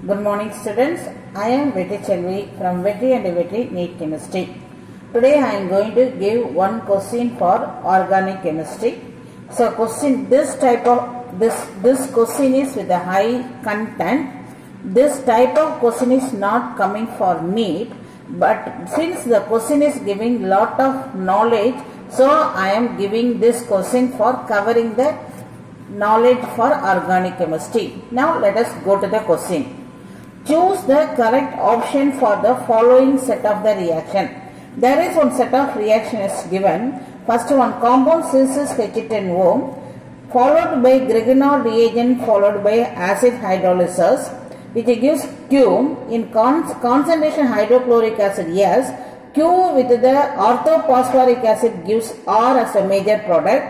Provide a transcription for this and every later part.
Good morning students. I am Vetri Chelvi from Vetri and Vetri NEET Chemistry. Today I am going to give one question for organic chemistry. So this question is with a high content. This type of question is not coming for NEET, but since the question is giving lot of knowledge, so I am giving this question for covering the knowledge for organic chemistry. Now let us go to the question. Choose the correct option for the following set of the reaction. There is one set of reaction is given. First one, compound cis-H10O followed by Grignard reagent followed by acid hydrolysis, which gives Q in concentration hydrochloric acid S. Q with the orthophosphoric acid gives R as a major product.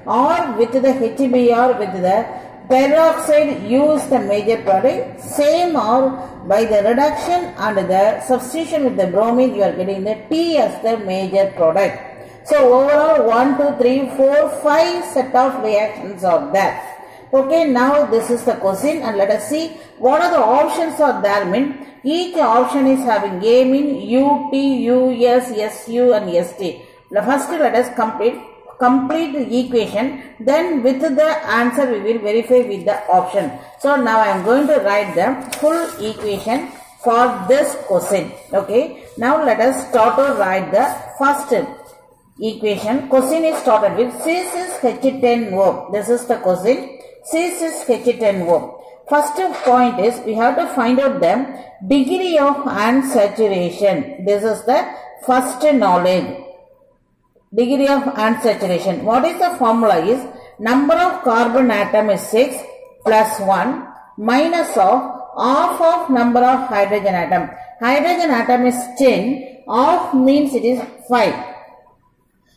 R with the HBr with the peroxide use the major product. Same or by the reduction and the substitution with the bromine, you are getting the T as the major product. So overall 1, 2, 3, 4, 5 set of reactions are there. Okay, now this is the question and let us see what are the options are there. Mean each option is having A mean U, T, U, S, SU and ST. First let us complete the equation, then with the answer we will verify with the option. So now I am going to write the full equation for this question. Okay, now let us start to write the first equation. Question is started with cis-H10O. This is the question, cis-H10O. First point is we have to find out the degree of unsaturation. This is the first knowledge. Degree of unsaturation. What is the formula is number of carbon atom is 6 plus 1 minus of half of number of hydrogen atom. Hydrogen atom is 10, half means it is 5.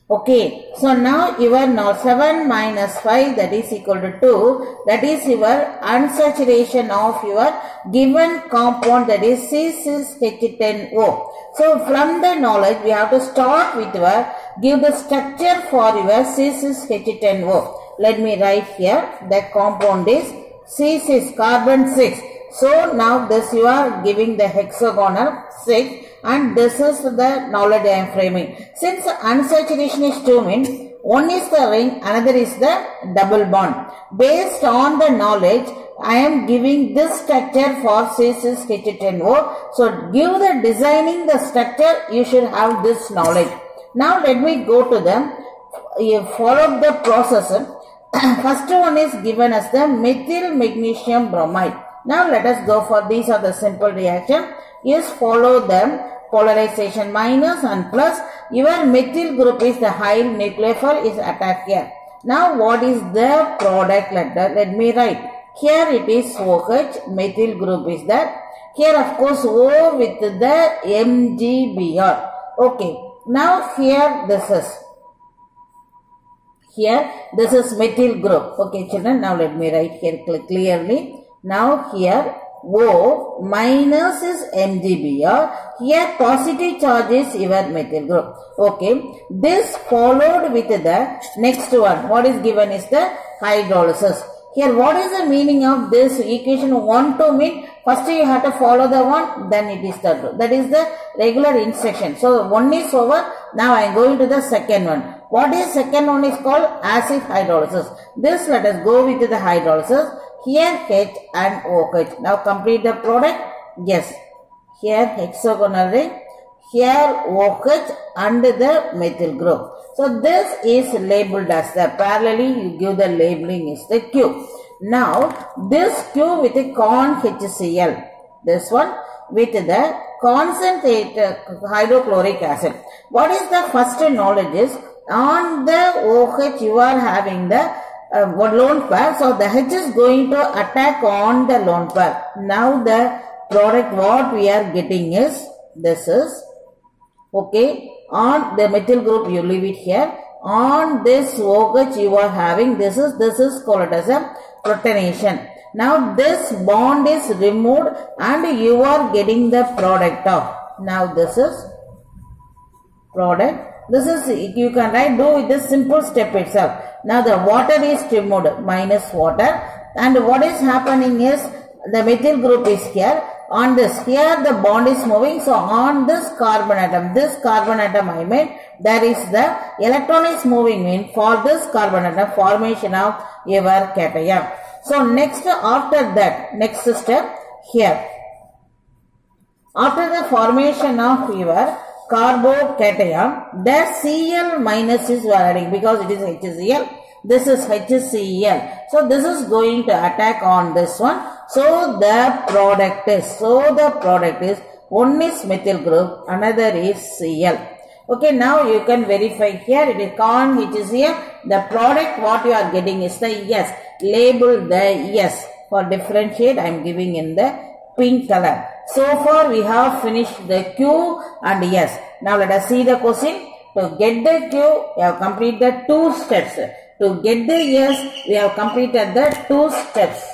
Okay, so now your 7 minus 5 that is equal to 2, that is your unsaturation of your given compound, that is cis-H10O. So from the knowledge we have to start with your give the structure for your cis-H10O. Let me write here the compound is cis is carbon 6. So now this you are giving the hexagonal 6. And this is the knowledge I am framing. Since unsaturation is 2 means one is the ring, another is the double bond. Based on the knowledge, I am giving this structure for cis-H10O. So give the designing the structure, you should have this knowledge. Now let me go to the follow the process. First one is given as the methyl magnesium bromide. Now let us go for these are the simple reaction. Is follow them polarization minus and plus. Your methyl group is the high nucleophile is attacked here. Now what is the product letter? Let me write. Here it is OH, methyl group is there. Here of course O with the MgBr. Okay. Now here this is methyl group. Okay children, now let me write here clearly. Now here O minus is MgBr. Here positive charge is your methyl group. Okay. This followed with the next one. What is given is the hydrolysis. Here what is the meaning of this equation 1 to mean? First you have to follow the one, then it is the 2. That is the regular instruction. So one is over. Now I am going to the second one. What is second one is called acid hydrolysis. This let us go with the hydrolysis. Here H and OH. Now complete the product. Yes. Here hexagonal ring. Here OH and the methyl group. So this is labeled as the parallelly you give the labeling is the Q. Now this Q with the con HCl. This one with the concentrated hydrochloric acid. What is the first knowledge is on the OH you are having the lone pair, so the H is going to attack on the lone pair. Now the product what we are getting is this is okay. On the methyl group you leave it here. On this OH you are having this is called as a protonation. Now this bond is removed and you are getting the product of. Now this is product. This is you can write do with this simple step itself. Now the water is removed minus water and what is happening is the methyl group is here. On this, here the bond is moving. So on this carbon atom I made, there is the electron is moving in for this carbon atom formation of your cation. So next, after that, next step here. After the formation of your carbocation, the Cl minus is adding because it is HCl. This is HCl. So this is going to attack on this one. So the product is one is methyl group, another is Cl. Okay, now you can verify here. It is corn HCl. The product what you are getting is the S. Label the S. For differentiate, I am giving in the pink color. So far we have finished the Q and S. Now let us see the question. To get the Q, we have completed the 2 steps. To get the S, we have completed the 2 steps.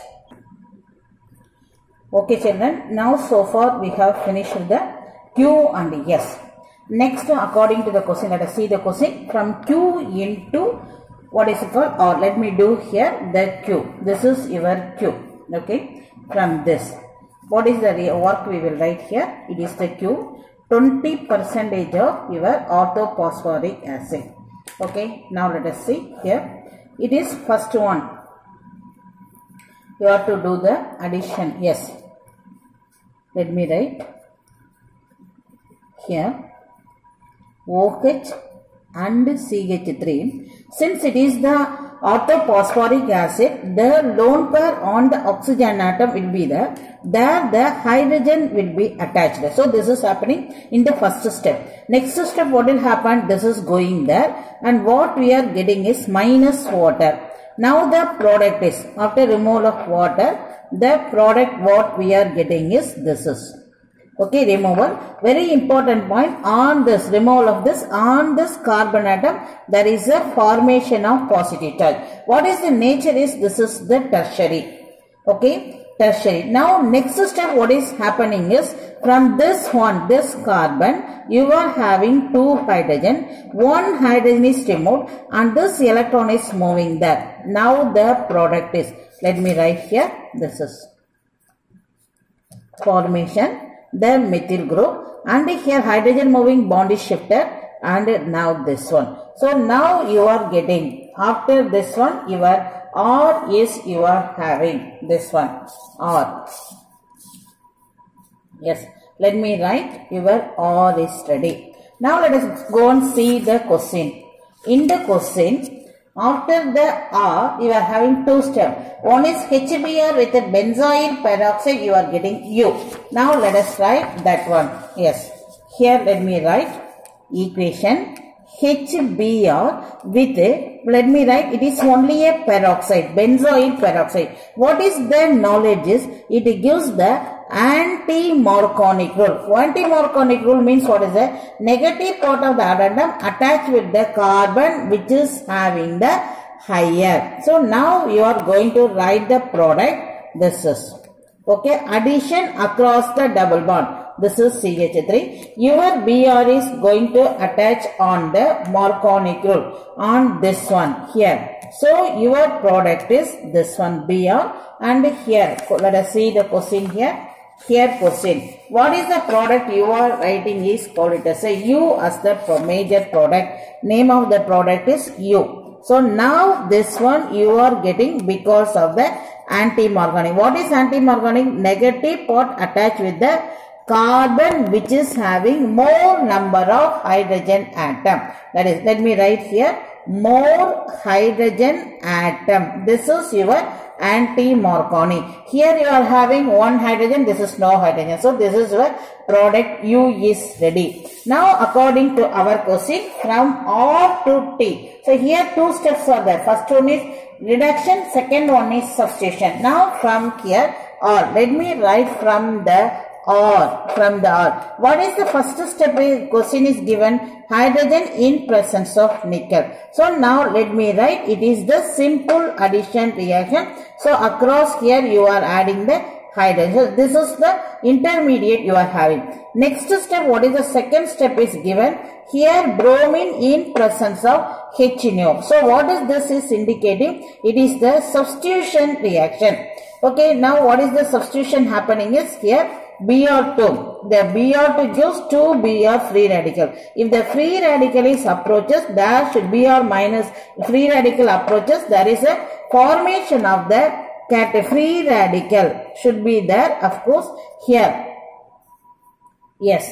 Okay children, now so far we have finished the Q and S. Next, according to the question, let us see the question. From Q into, what is it called? Or let me do here the Q. This is your Q. Okay, from this. What is the work we will write here? It is the Q. 20% of your orthophosphoric acid. Okay, now let us see here. It is first one. You have to do the addition. Yes. Let me write here OH and CH3. Since it is the orthophosphoric acid, the lone pair on the oxygen atom will be there. There the hydrogen will be attached. So this is happening in the first step. Next step, what will happen? This is going there, and what we are getting is minus water. Now the product is, after removal of water, the product what we are getting is this is. Okay, removal. Very important point on this removal of this, on this carbon atom, there is a formation of positive charge. What is the nature is, this is the tertiary. Okay, tertiary. Now next step what is happening is, from this one, this carbon, you are having 2 hydrogen. 1 hydrogen is removed and this electron is moving there. Now the product is, let me write here, this is formation. The methyl group, and here hydrogen moving bond is shifted, and now this one. So now you are getting, after this one, your R is you are having this one, R. Yes, let me write your R is ready. Now let us go and see the question. In the question, after the R, you are having 2 steps. One is HBr with a benzoyl peroxide, you are getting U. Now let us write that one. Yes. Here let me write equation HBr with a, let me write, it is only a peroxide, benzoyl peroxide. What is the knowledge is, it gives the anti-Marconic rule. Anti-Marconic rule means what is the negative part of the addendum attached with the carbon which is having the higher. So now you are going to write the product. This is okay, addition across the double bond. This is CH3. Your Br is going to attach on the Marconic rule on this one here. So your product is this one Br, and here let us see the question here. Here question, what is the product you are writing is called it as a U as the major product. Name of the product is U. So now this one you are getting because of the anti-Marconic. What is anti-Marconic? Negative part attached with the carbon which is having more number of hydrogen atom. That is, let me write here, more hydrogen atom. This is your anti-Marconic. Here you are having 1 hydrogen, this is no hydrogen. So this is your product U is ready. Now according to our question, from R to T. So here 2 steps are there. First one is reduction, second one is substitution. Now from here R, let me write from the R, from the R. What is the first step? Question is given hydrogen in presence of nickel. So now let me write, it is the simple addition reaction. So across here you are adding the hydrogen. So this is the intermediate you are having. Next step, what is the second step is given? Here bromine in presence of HNO. So what is this is indicating? It is the substitution reaction. Okay, now what is the substitution happening is here Br2. The Br2 gives 2 Br free radical. If the free radical is approaches, there should Br minus free radical approaches. There is a formation of the free radical should be there, of course, here. Yes,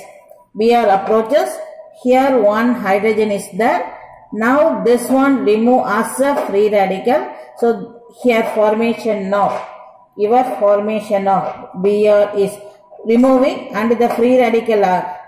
Br approaches. Here one hydrogen is there. Now this one remove as a free radical. So here formation now. Your formation of Br is removing and the free radical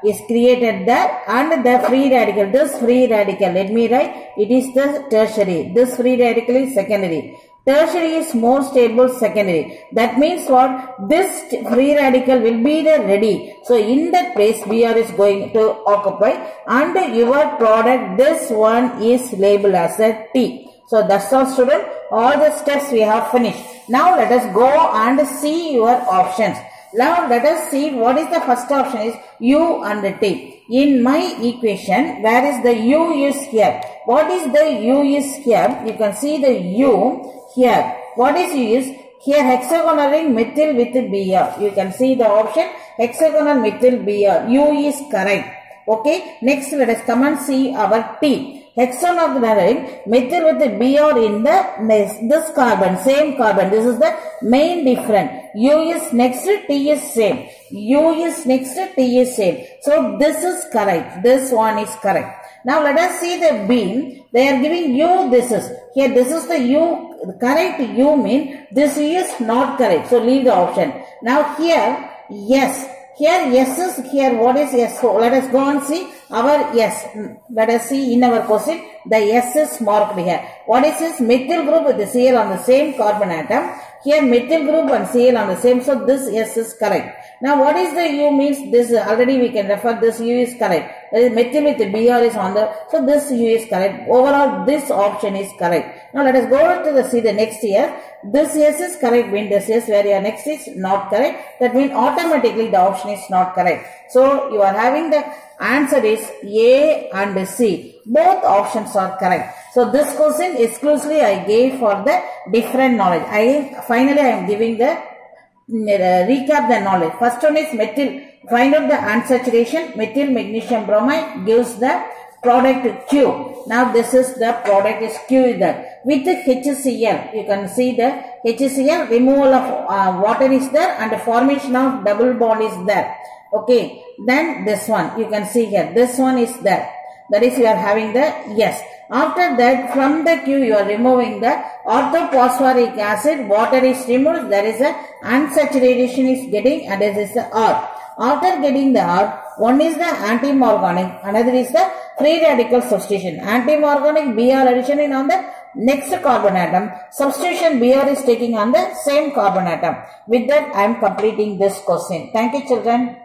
is created there, and the free radical, this free radical, let me write, it is the tertiary. This free radical is secondary. Tertiary is more stable secondary. That means what? This free radical will be the ready. So in that place Br is going to occupy, and your product, this one is labeled as a T. So that's all student. All the steps we have finished. Now let us go and see your options. Now let us see what is the first option is U and T. In my equation, where is the U is here? What is the U is here? You can see the U here. What is U is here? Hexagonal ring methyl with Br. You can see the option hexagonal methyl Br. U is correct. Okay. Next let us come and see our T. Hexagonal ring methyl with the Br in this carbon, same carbon. This is the main difference. U is next, T is same. U is next, T is same. So this is correct. This one is correct. Now let us see the B. They are giving U. This is here. This is the U. The correct U mean this is not correct. So leave the option. Now here yes. Here yes is here. What is yes? So let us go and see our yes. Let us see in our question the yes is marked here. What is this? Methyl group with the Cl on the same carbon atom. Here methyl group and Cl on the same. So this yes is correct. Now what is the U means? This already we can refer this U is correct. Methyl with the Br is on the, so this U is correct. Overall this option is correct. Now let us go to see the next here. This yes is correct means this yes where your next is not correct. That means automatically the option is not correct. So you are having the answer is A and C. Both options are correct. So this question exclusively I gave for the different knowledge. Finally I am giving the recap the knowledge. First one is methyl. Find out the unsaturation. Methyl magnesium bromide gives the product Q. Now this is the product is Q is that. With the HCl, you can see the HCl removal of water is there and the formation of double bond is there. Okay. Then this one you can see here. This one is there. That is you are having the yes. After that from the Q you are removing the orthophosphoric acid. Water is removed. There is a unsaturation is getting and this is the R. After getting the R, one is the anti-morganic, another is the free radical substitution. Anti-morganic Br addition is on the next carbon atom. Substitution Br is taking on the same carbon atom. With that I am completing this question. Thank you children.